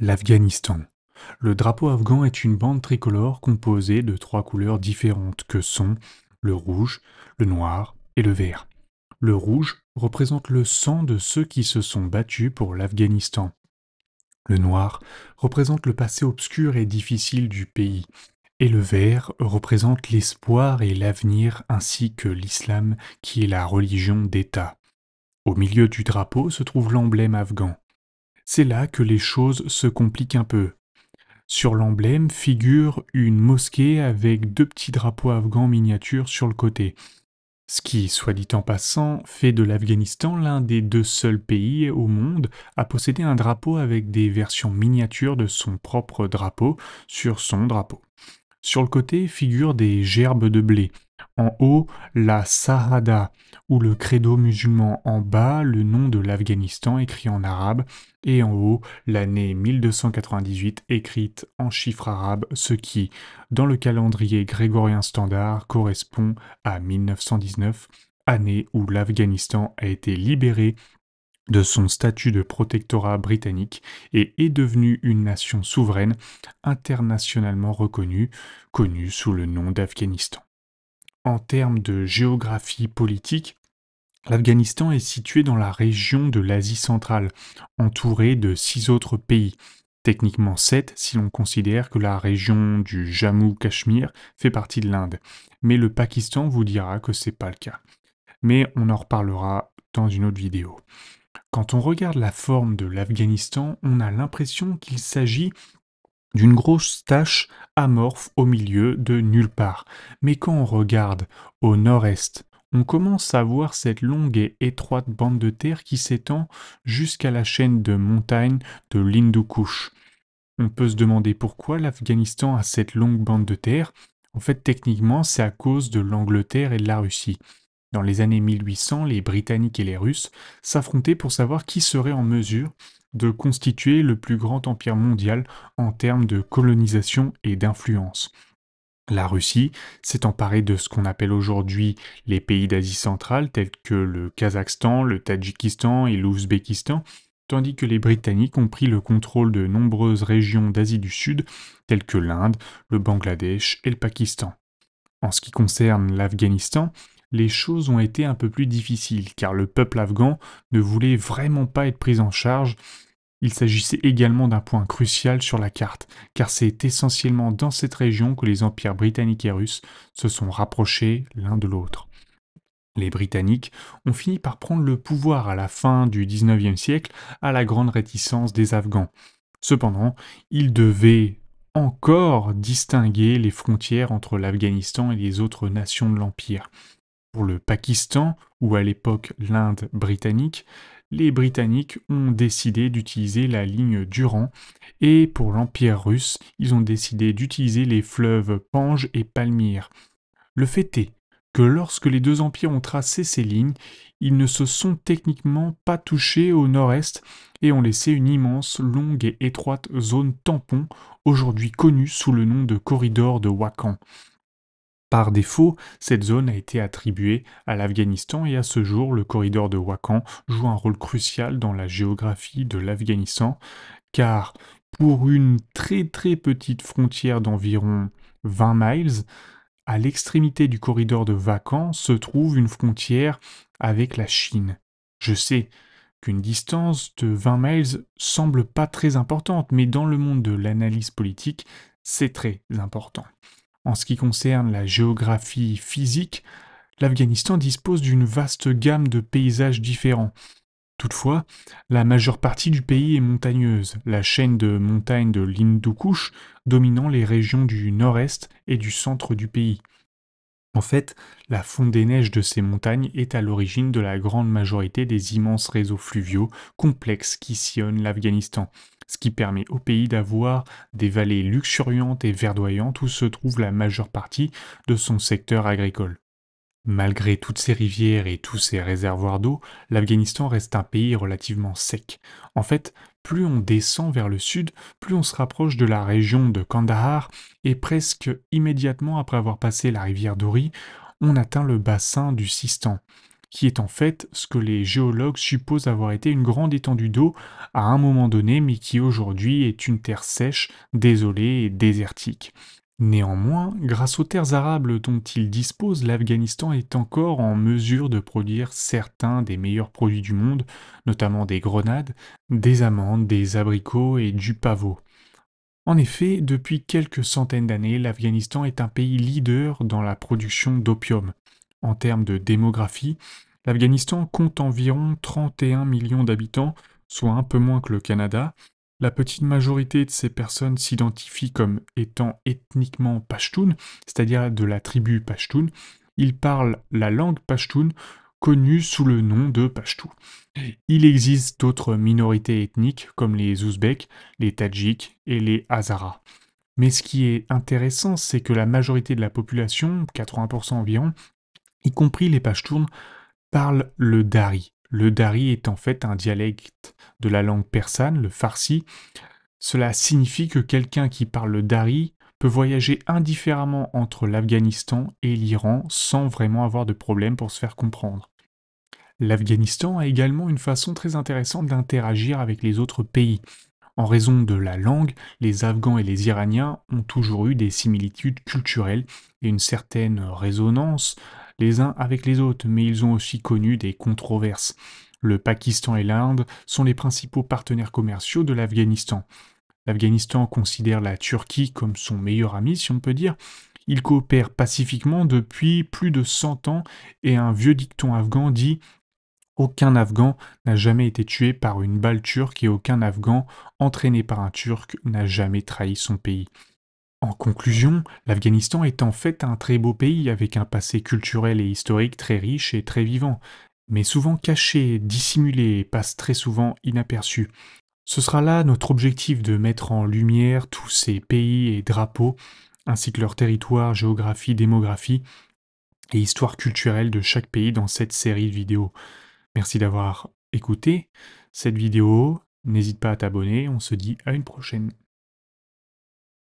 L'Afghanistan. Le drapeau afghan est une bande tricolore composée de trois couleurs différentes que sont le rouge, le noir et le vert. Le rouge représente le sang de ceux qui se sont battus pour l'Afghanistan. Le noir représente le passé obscur et difficile du pays. Et le vert représente l'espoir et l'avenir ainsi que l'islam qui est la religion d'État. Au milieu du drapeau se trouve l'emblème afghan. C'est là que les choses se compliquent un peu. Sur l'emblème figure une mosquée avec deux petits drapeaux afghans miniatures sur le côté, ce qui, soit dit en passant, fait de l'Afghanistan l'un des deux seuls pays au monde à posséder un drapeau avec des versions miniatures de son propre drapeau sur son drapeau. Sur le côté figurent des gerbes de blé. En haut, la Sahada, ou le credo musulman. En bas, le nom de l'Afghanistan écrit en arabe. Et en haut, l'année 1298 écrite en chiffres arabes, ce qui, dans le calendrier grégorien standard, correspond à 1919, année où l'Afghanistan a été libéré de son statut de protectorat britannique et est devenue une nation souveraine internationalement reconnue, connue sous le nom d'Afghanistan. En termes de géographie politique, l'Afghanistan est situé dans la région de l'Asie centrale, entouré de 6 autres pays. Techniquement 7 si l'on considère que la région du Jammu-Cachemire fait partie de l'Inde. Mais le Pakistan vous dira que c'est pas le cas. Mais on en reparlera dans une autre vidéo. Quand on regarde la forme de l'Afghanistan, on a l'impression qu'il s'agit d'une grosse tache amorphe au milieu de nulle part. Mais quand on regarde au nord-est, on commence à voir cette longue et étroite bande de terre qui s'étend jusqu'à la chaîne de montagnes de l'Hindu Kush. On peut se demander pourquoi l'Afghanistan a cette longue bande de terre. En fait, techniquement, c'est à cause de l'Angleterre et de la Russie. Dans les années 1800, les Britanniques et les Russes s'affrontaient pour savoir qui serait en mesure de constituer le plus grand empire mondial en termes de colonisation et d'influence. La Russie s'est emparée de ce qu'on appelle aujourd'hui les pays d'Asie centrale, tels que le Kazakhstan, le Tadjikistan et l'Ouzbékistan, tandis que les Britanniques ont pris le contrôle de nombreuses régions d'Asie du Sud, telles que l'Inde, le Bangladesh et le Pakistan. En ce qui concerne l'Afghanistan, les choses ont été un peu plus difficiles, car le peuple afghan ne voulait vraiment pas être pris en charge. Il s'agissait également d'un point crucial sur la carte, car c'est essentiellement dans cette région que les empires britanniques et russes se sont rapprochés l'un de l'autre. Les Britanniques ont fini par prendre le pouvoir à la fin du XIXe siècle à la grande réticence des Afghans. Cependant, ils devaient encore distinguer les frontières entre l'Afghanistan et les autres nations de l'Empire. Pour le Pakistan, ou à l'époque l'Inde britannique, les Britanniques ont décidé d'utiliser la ligne Durand, et pour l'Empire russe, ils ont décidé d'utiliser les fleuves Panj et Palmyre. Le fait est que lorsque les deux empires ont tracé ces lignes, ils ne se sont techniquement pas touchés au nord-est et ont laissé une immense, longue et étroite zone tampon, aujourd'hui connue sous le nom de corridor de Wakhan. Par défaut, cette zone a été attribuée à l'Afghanistan et à ce jour, le corridor de Wakhan joue un rôle crucial dans la géographie de l'Afghanistan, car pour une très très petite frontière d'environ 20 miles, à l'extrémité du corridor de Wakhan se trouve une frontière avec la Chine. Je sais qu'une distance de 20 miles semble pas très importante, mais dans le monde de l'analyse politique, c'est très important. En ce qui concerne la géographie physique, l'Afghanistan dispose d'une vaste gamme de paysages différents. Toutefois, la majeure partie du pays est montagneuse, la chaîne de montagnes de l'Hindu Kush dominant les régions du nord-est et du centre du pays. En fait, la fonte des neiges de ces montagnes est à l'origine de la grande majorité des immenses réseaux fluviaux complexes qui sillonnent l'Afghanistan, ce qui permet au pays d'avoir des vallées luxuriantes et verdoyantes où se trouve la majeure partie de son secteur agricole. Malgré toutes ces rivières et tous ces réservoirs d'eau, l'Afghanistan reste un pays relativement sec. En fait, plus on descend vers le sud, plus on se rapproche de la région de Kandahar, et presque immédiatement après avoir passé la rivière Dori, on atteint le bassin du Sistan. qui est en fait ce que les géologues supposent avoir été une grande étendue d'eau à un moment donné, mais qui aujourd'hui est une terre sèche, désolée et désertique. Néanmoins, grâce aux terres arables dont il dispose, l'Afghanistan est encore en mesure de produire certains des meilleurs produits du monde, notamment des grenades, des amandes, des abricots et du pavot. En effet, depuis quelques centaines d'années, l'Afghanistan est un pays leader dans la production d'opium. En termes de démographie, l'Afghanistan compte environ 31 millions d'habitants, soit un peu moins que le Canada. La petite majorité de ces personnes s'identifient comme étant ethniquement pachtoun, c'est-à-dire de la tribu pachtoun. Ils parlent la langue pachtoun, connue sous le nom de pachtou. Il existe d'autres minorités ethniques comme les Ouzbeks, les Tadjiks et les Hazaras. Mais ce qui est intéressant, c'est que la majorité de la population, 80% environ, y compris les Pashtuns, parlent le dari. Le dari est en fait un dialecte de la langue persane, le farsi. Cela signifie que quelqu'un qui parle le dari peut voyager indifféremment entre l'Afghanistan et l'Iran sans vraiment avoir de problème pour se faire comprendre. L'Afghanistan a également une façon très intéressante d'interagir avec les autres pays. En raison de la langue, les Afghans et les Iraniens ont toujours eu des similitudes culturelles et une certaine résonance les uns avec les autres, mais ils ont aussi connu des controverses. Le Pakistan et l'Inde sont les principaux partenaires commerciaux de l'Afghanistan. L'Afghanistan considère la Turquie comme son meilleur ami, si on peut dire. Ils coopèrent pacifiquement depuis plus de 100 ans et un vieux dicton afghan dit aucun Afghan n'a jamais été tué par une balle turque et aucun Afghan entraîné par un Turc n'a jamais trahi son pays. En conclusion, l'Afghanistan est en fait un très beau pays avec un passé culturel et historique très riche et très vivant, mais souvent caché, dissimulé et passe très souvent inaperçu. Ce sera là notre objectif de mettre en lumière tous ces pays et drapeaux, ainsi que leur territoire, géographie, démographie et histoire culturelle de chaque pays dans cette série de vidéos. Merci d'avoir écouté cette vidéo. N'hésite pas à t'abonner. On se dit à une prochaine.